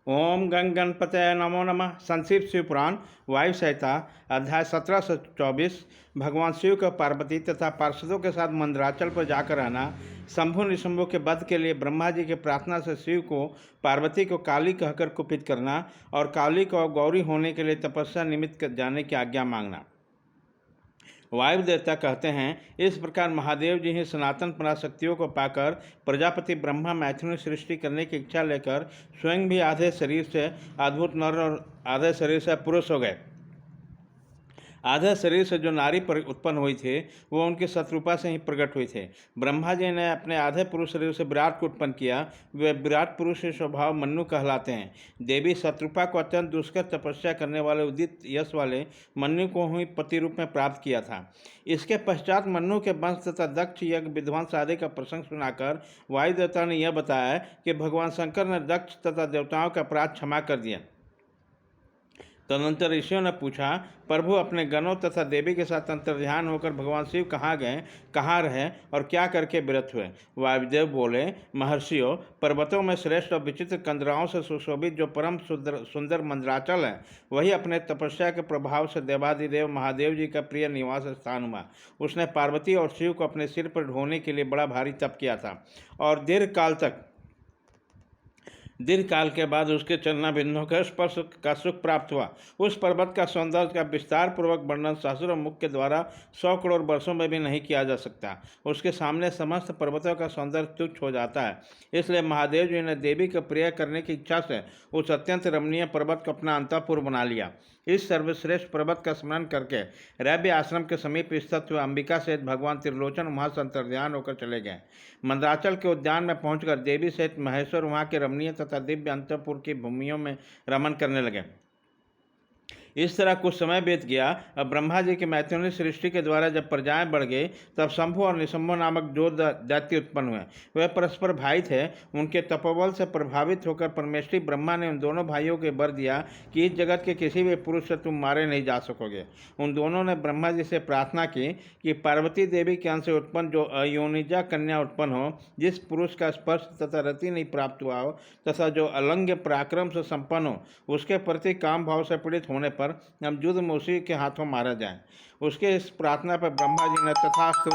ओम गंग गणपतये नमो नमः। संक्षिप्त शिव पुराण वायु संहिता अध्याय 17 से 24। भगवान शिव का पार्वती तथा पार्षदों के साथ मंदराचल पर जाकर रहना। शंभु निशंभु के वध के लिए ब्रह्मा जी की प्रार्थना से शिव को पार्वती को काली कहकर कुपित करना और काली को गौरी होने के लिए तपस्या निमित्त जाने की आज्ञा मांगना। वायु देवता कहते हैं, इस प्रकार महादेव जी ही सनातन पराशक्तियों को पाकर प्रजापति ब्रह्मा मैथुन सृष्टि करने की इच्छा लेकर स्वयं भी आधे शरीर से अद्भुत नर और आधे शरीर से पुरुष हो गए। आधे शरीर से जो नारी उत्पन्न हुई थी वो उनकी शत्रुपा से ही प्रकट हुई थे। ब्रह्मा जी ने अपने आधे पुरुष शरीर से विराट को उत्पन्न किया। वे विराट पुरुष के स्वभाव मन्नु कहलाते हैं। देवी शत्रुपा को अत्यंत दुष्कर तपस्या करने वाले उदित यश वाले मन्नु को ही पति रूप में प्राप्त किया था। इसके पश्चात मन्नु के वंश तथा दक्ष यज्ञ विध्वंस आदि का प्रसंग सुनाकर वायु देवता ने यह बताया कि भगवान शंकर ने दक्ष तथा देवताओं का अपराध क्षमा कर दिया। तदनंतर ऋषियों ने पूछा, प्रभु अपने गणों तथा देवी के साथ अंतर्ध्यान होकर भगवान शिव कहाँ गए, कहाँ रहे और क्या करके विरत हुए। वायुदेव बोले, महर्षियों, पर्वतों में श्रेष्ठ और विचित्र कंदराओं से सुशोभित जो परम सुंदर मंदराचल है, वही अपने तपस्या के प्रभाव से देवादिदेव महादेव जी का प्रिय निवास स्थान हुआ। उसने पार्वती और शिव को अपने सिर पर ढोने के लिए बड़ा भारी तप किया था और दीर्घ काल के बाद उसके चलना बिंदुओं के स्पर्श का सुख प्राप्त हुआ। उस पर्वत का सौंदर्य का विस्तार पूर्वक वर्णन सहस्रों मुख के द्वारा 100 करोड़ वर्षों में भी नहीं किया जा सकता। उसके सामने समस्त पर्वतों का सौंदर्य तुच्छ हो जाता है। इसलिए महादेव जी ने देवी का प्रिय करने की इच्छा से उस अत्यंत रमणीय पर्वत को अपना अंतःपुर बना लिया। इस सर्वश्रेष्ठ पर्वत का स्मरण करके रैव्य आश्रम के समीप स्थित हुए अंबिका सहित भगवान त्रिलोचन वहाँ से अंतर्ध्यान होकर चले गए। मंदराचल के उद्यान में पहुंचकर देवी सहित महेश्वर वहाँ के रमणीय तथा दिव्य अंतःपुर की भूमियों में रमन करने लगे। इस तरह कुछ समय बीत गया। अब ब्रह्मा जी की मैथुनी सृष्टि के द्वारा जब प्रजाएं बढ़ गई, तब शंभु और निशंभु नामक दो दैत्य उत्पन्न हुए। वे परस्पर भाई थे। उनके तपोबल से प्रभावित होकर परमेष्ठी ब्रह्मा ने उन दोनों भाइयों को वर दिया कि इस जगत के किसी भी पुरुष से तुम मारे नहीं जा सकोगे। उन दोनों ने ब्रह्मा जी से प्रार्थना की कि पार्वती देवी के अंश से उत्पन्न जो अयोनिजा कन्या उत्पन्न हो, जिस पुरुष का स्पर्श तथा रति नहीं प्राप्त हुआ हो तथा जो अलंघ्य पराक्रम से संपन्न हो, उसके प्रति काम भाव से पीड़ित होने पर हम युद्ध में उसी के हाथों मारा जाए। उसके इस प्रार्थना पर ब्रह्मा जी ने तथास्तु